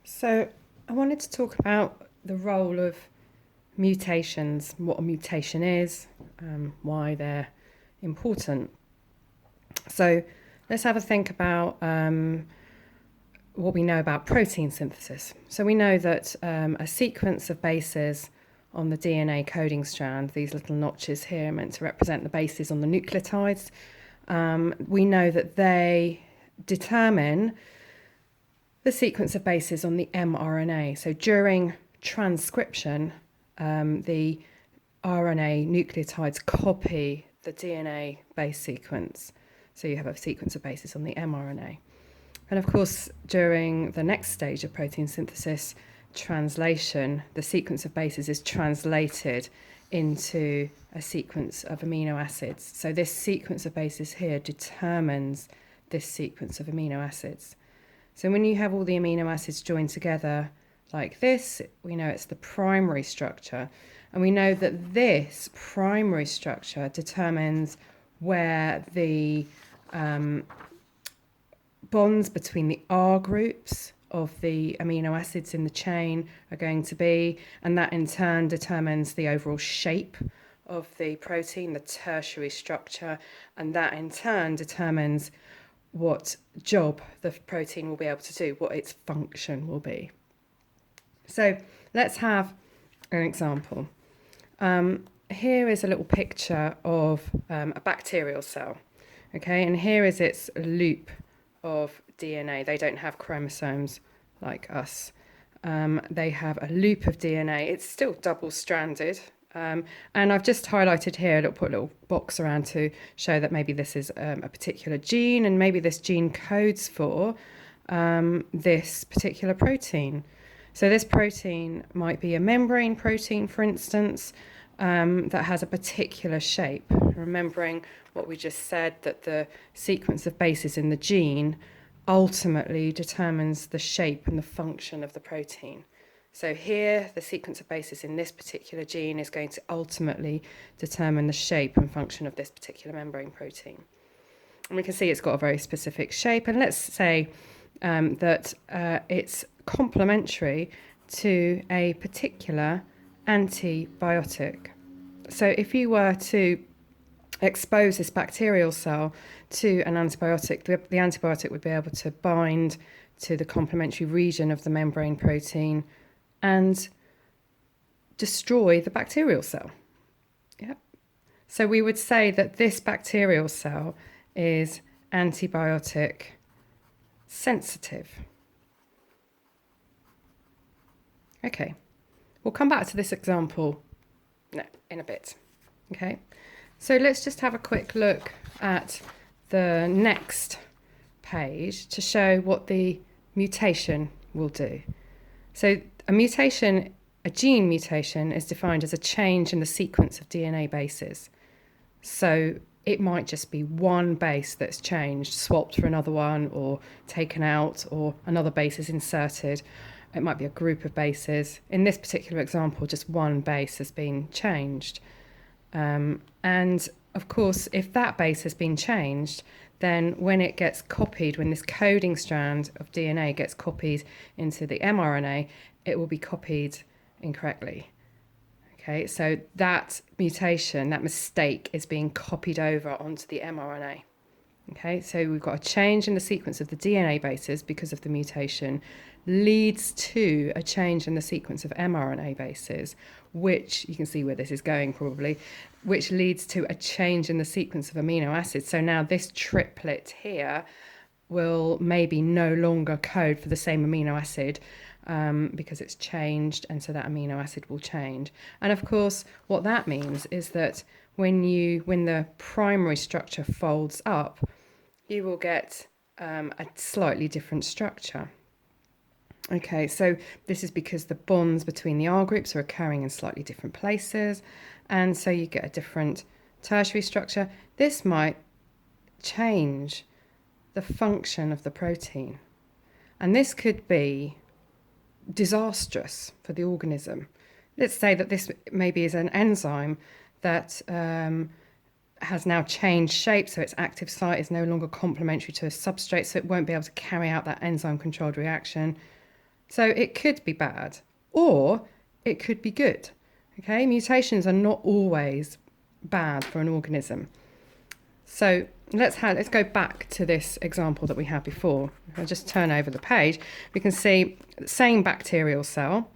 So I wanted to talk about the role of mutations, what a mutation is, why they're important. So let's have a think about what we know about protein synthesis. So we know that a sequence of bases on the DNA coding strand, these little notches here are meant to represent the bases on the nucleotides. We know that they determine the sequence of bases on the mRNA. So during transcription, the RNA nucleotides copy the DNA base sequence. So you have a sequence of bases on the mRNA. And of course, during the next stage of protein synthesis, translation, the sequence of bases is translated into a sequence of amino acids. So this sequence of bases here determines this sequence of amino acids. So when you have all the amino acids joined together like this, we know it's the primary structure. And we know that this primary structure determines where the bonds between the R groups of the amino acids in the chain are going to be, and that in turn determines the overall shape of the protein, the tertiary structure, and that in turn determines what job the protein will be able to do, what its function will be. So let's have an example. Here is a little picture of a bacterial cell, okay, and here is its loop of DNA. They don't have chromosomes like us. They have a loop of DNA. It's still double-stranded. And I've just highlighted here, put a little box around to show that maybe this is a particular gene, and maybe this gene codes for this particular protein. So this protein might be a membrane protein, for instance, that has a particular shape. Remembering what we just said, that the sequence of bases in the gene ultimately determines the shape and the function of the protein. So here, the sequence of bases in this particular gene is going to ultimately determine the shape and function of this particular membrane protein. And we can see it's got a very specific shape. And let's say that it's complementary to a particular antibiotic. So if you were to expose this bacterial cell to an antibiotic, the antibiotic would be able to bind to the complementary region of the membrane protein and destroy the bacterial cell. Yep. So we would say that this bacterial cell is antibiotic sensitive. Okay, we'll come back to this example in a bit. Okay, so let's just have a quick look at the next page to show what the mutation will do. So a gene mutation is defined as a change in the sequence of DNA bases. So it might just be one base that's changed, swapped for another one, or taken out, or another base is inserted. It might be a group of bases. In this particular example, just one base has been changed. And of course, if that base has been changed, then when it gets copied, when this coding strand of DNA gets copied into the mRNA, it will be copied incorrectly. Okay, so that mutation, that mistake, is being copied over onto the mRNA. Okay, so we've got a change in the sequence of the DNA bases because of the mutation, leads to a change in the sequence of mRNA bases, which you can see where this is going probably, which leads to a change in the sequence of amino acids. So now this triplet here will maybe no longer code for the same amino acid because it's changed, and so that amino acid will change. And of course, what that means is that when the primary structure folds up, you will get a slightly different structure. Okay, so this is because the bonds between the R groups are occurring in slightly different places, and so you get a different tertiary structure. This might change the function of the protein, and this could be disastrous for the organism. Let's say that this maybe is an enzyme that has now changed shape, so its active site is no longer complementary to a substrate, so it won't be able to carry out that enzyme-controlled reaction. So it could be bad or it could be good. Okay, mutations are not always bad for an organism. So let's go back to this example that we had before. If I just turn over the page, we can see the same bacterial cell.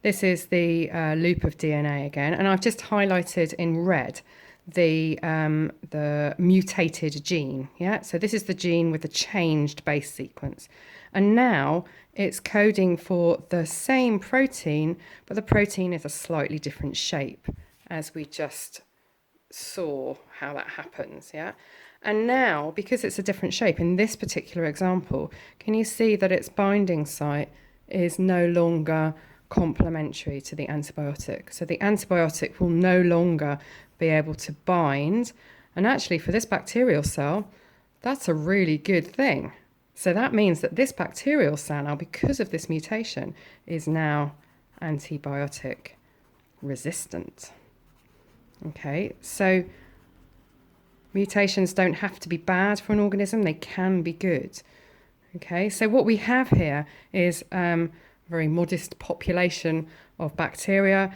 This is the loop of DNA again, and I've just highlighted in red the mutated gene. Yeah, so this is the gene with the changed base sequence, and now it's coding for the same protein, but the protein is a slightly different shape, as we just saw how that happens. Yeah, and now because it's a different shape in this particular example, can you see that its binding site is no longer complementary to the antibiotic? So the antibiotic will no longer be able to bind, and actually for this bacterial cell, that's a really good thing. So that means that this bacterial cell now, because of this mutation, is now antibiotic resistant. Okay, so mutations don't have to be bad for an organism, they can be good. Okay, so what we have here is a very modest population of bacteria,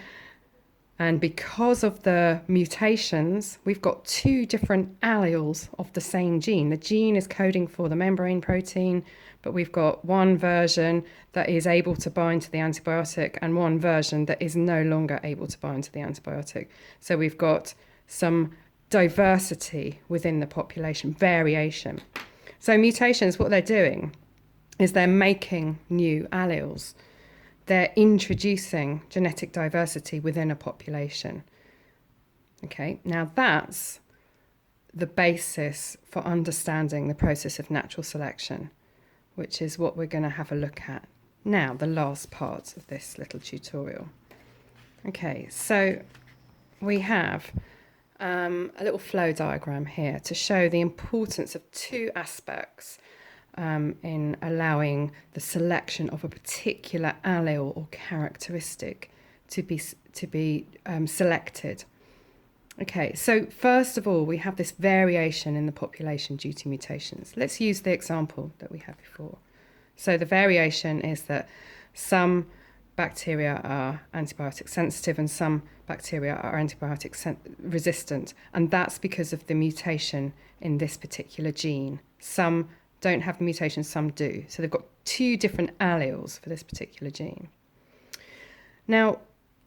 and because of the mutations, we've got two different alleles of the same gene. The gene is coding for the membrane protein, but we've got one version that is able to bind to the antibiotic and one version that is no longer able to bind to the antibiotic. So we've got some diversity within the population, variation. So mutations, what they're doing is they're making new alleles. They're introducing genetic diversity within a population. Okay, now that's the basis for understanding the process of natural selection, which is what we're going to have a look at now, the last part of this little tutorial. Okay, so we have a little flow diagram here to show the importance of two aspects in allowing the selection of a particular allele or characteristic to be selected. Okay, so first of all, we have this variation in the population due to mutations. Let's use the example that we had before. So the variation is that some bacteria are antibiotic sensitive and some bacteria are antibiotic resistant, and that's because of the mutation in this particular gene. Some don't have the mutation, some do. So they've got two different alleles for this particular gene. Now,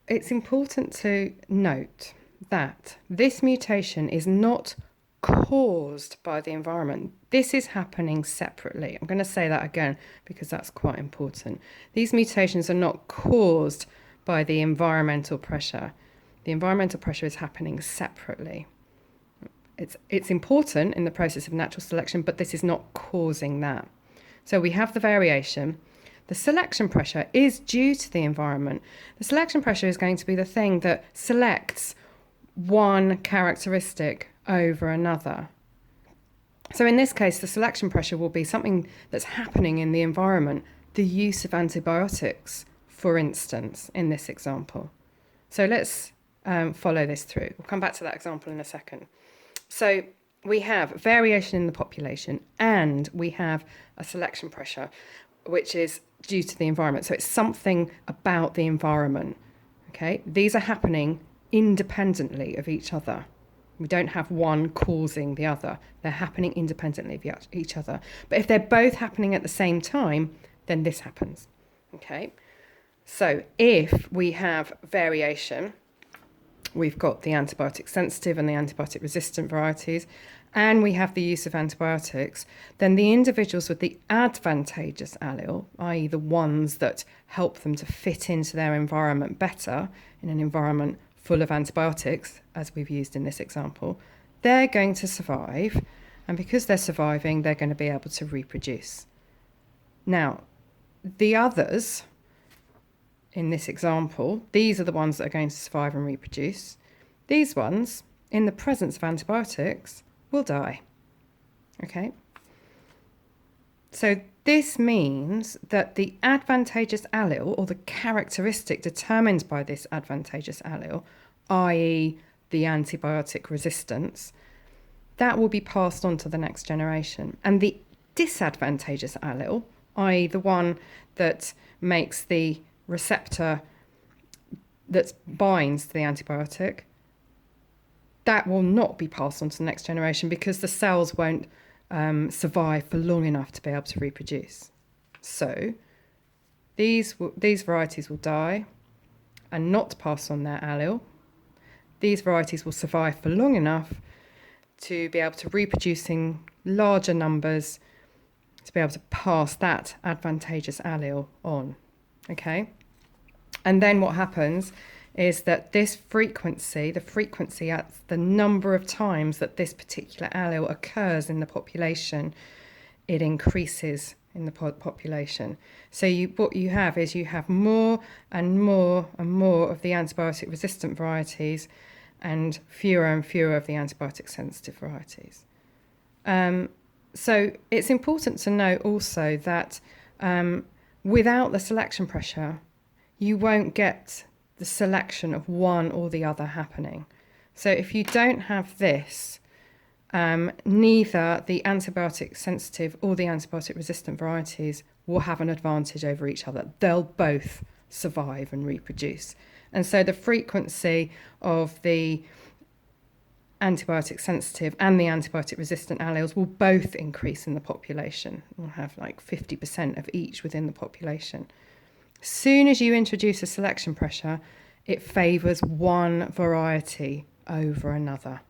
it's important to note that this mutation is not caused by the environment. This is happening separately. I'm going to say that again because that's quite important. These mutations are not caused by the environmental pressure. The environmental pressure is happening separately. It's important in the process of natural selection, but this is not causing that. So we have the variation. The selection pressure is due to the environment. The selection pressure is going to be the thing that selects one characteristic over another. So in this case, the selection pressure will be something that's happening in the environment, the use of antibiotics, for instance, in this example. So let's follow this through. We'll come back to that example in a second. So we have variation in the population and we have a selection pressure, which is due to the environment. So it's something about the environment. Okay, these are happening independently of each other. We don't have one causing the other. They're happening independently of each other. But if they're both happening at the same time, then this happens. Okay, so if we have variation, we've got the antibiotic sensitive and the antibiotic resistant varieties, and we have the use of antibiotics, then the individuals with the advantageous allele, i.e. the ones that help them to fit into their environment better in an environment full of antibiotics, as we've used in this example, they're going to survive, and because they're surviving, they're going to be able to reproduce. Now, the others in this example, these are the ones that are going to survive and reproduce. These ones, in the presence of antibiotics, will die. Okay? So this means that the advantageous allele, or the characteristic determined by this advantageous allele, i.e. the antibiotic resistance, that will be passed on to the next generation. And the disadvantageous allele, i.e. the one that makes the receptor that binds to the antibiotic, that will not be passed on to the next generation because the cells won't survive for long enough to be able to reproduce. So these varieties will die and not pass on their allele. These varieties will survive for long enough to be able to reproduce in larger numbers to be able to pass that advantageous allele on. Okay? And then what happens is that this frequency, the frequency at the number of times that this particular allele occurs in the population, it increases in the population. So what you have is you have more and more and more of the antibiotic resistant varieties and fewer of the antibiotic sensitive varieties. So it's important to note also that without the selection pressure, you won't get the selection of one or the other happening. So if you don't have this, neither the antibiotic sensitive or the antibiotic resistant varieties will have an advantage over each other. They'll both survive and reproduce. And so the frequency of the antibiotic sensitive and the antibiotic resistant alleles will both increase in the population. We'll have like 50% of each within the population. Soon as you introduce a selection pressure, it favours one variety over another.